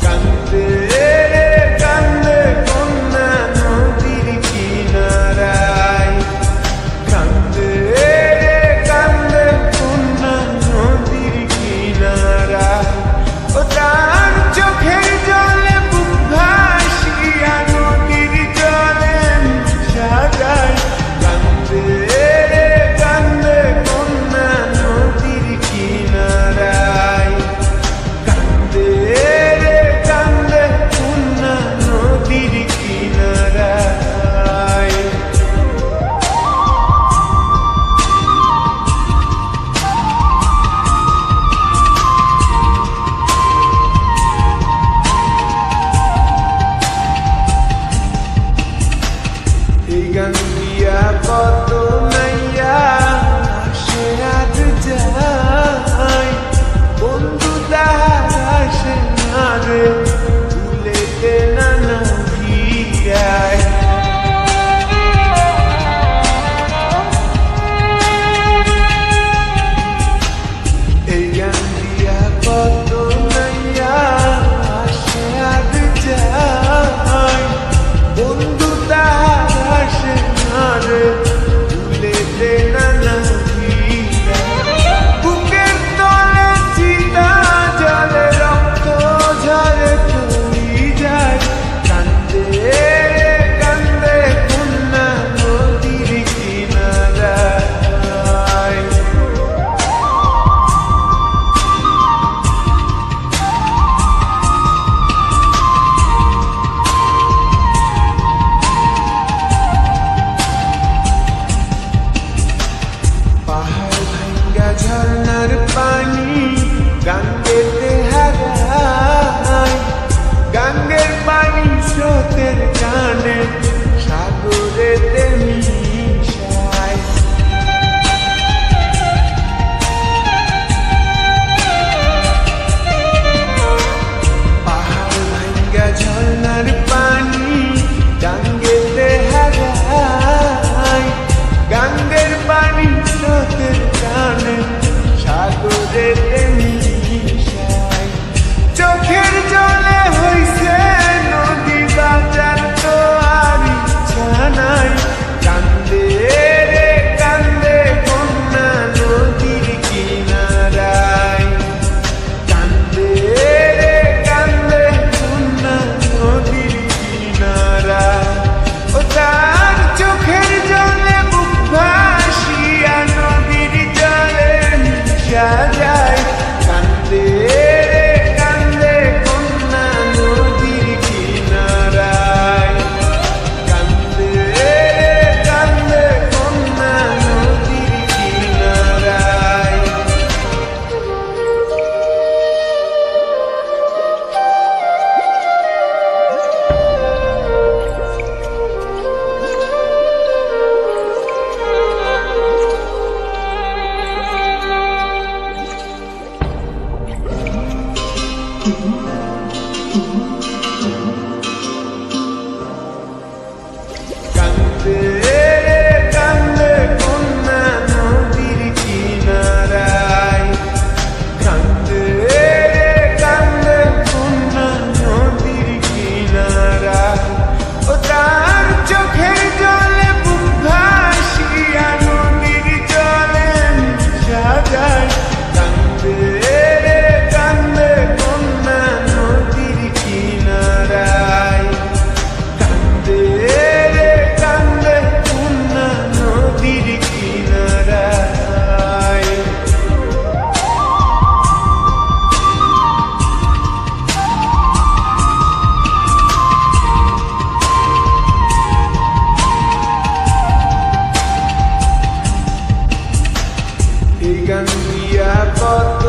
কান্দে কান্দে কন্যা নদীর কিনারায়, কান্দে কান্দে কন্যা নদীর কিনারায়, ও তার চোখের জলে বুক ভাসিয়া নদীর জলে সাজায়। কান্দে কান্দে কন্যা নদীর কিনারায়, কান্দে কান্দে কন্যা নদীর কিনারায়। এই গান দিয়া কত নাইয়া আসে আজ যায়, বন্ধু তাহার আসে না রে ভুলেতে নানা ভিড়ায়। এই গান দিয়া কত নাইয়া আসে আজ যায়, বন্ধু তাহার আসে না রে ভুলেতে নানা ভিড়ায়। বুকের তলে চিতা জলে রক্ত ঝরে চলি যায়, কান্দে কান্দে কন্যা নদীর কিনারায়। পাহাড় ভাঙ্গা ঝর্ণার পানি গাঙ্গেতে হারায়, গাঙ্গের পানি স্রোতের টানে সাগরেতে মিশায়। পাহাড় ভাঙ্গা ঝর্ণার পানি গাঙ্গেতে হারায়, গাঙ্গের পানি স্রোতের টানে সাগরেতে মিশায়। চোখের জলে হইছে নদী বাঁচার তো আর ইচ্ছা নাই, কান্দে রে কান্দে কন্যা নদীর কিনারায়, কান্দে রে কান্দে কন্যা নদীর কিনারায়, ও তার চোখের জলে বুক ভাসিয়া নদীর জলে মিশা যায়। কান্দে রে কান্দে কন্যা নদীর কিনারায়, কান্দে রে কান্দে কন্যা নদীর কিনারায়। কান্দে কান্দে কন্যা নদীর কিনারায়, কান্দে কান্দে কন্যা নদীর কিনারায়, ও তার চোখের জলে বুক ভাসিয়া নদীর জলে মিশা যায়। কান্দে কান্দে কন্যা নদীর কিনারায়, কান্দে কান্দে কন্যা নদীর কিনারায়। এই গান দিয়া কত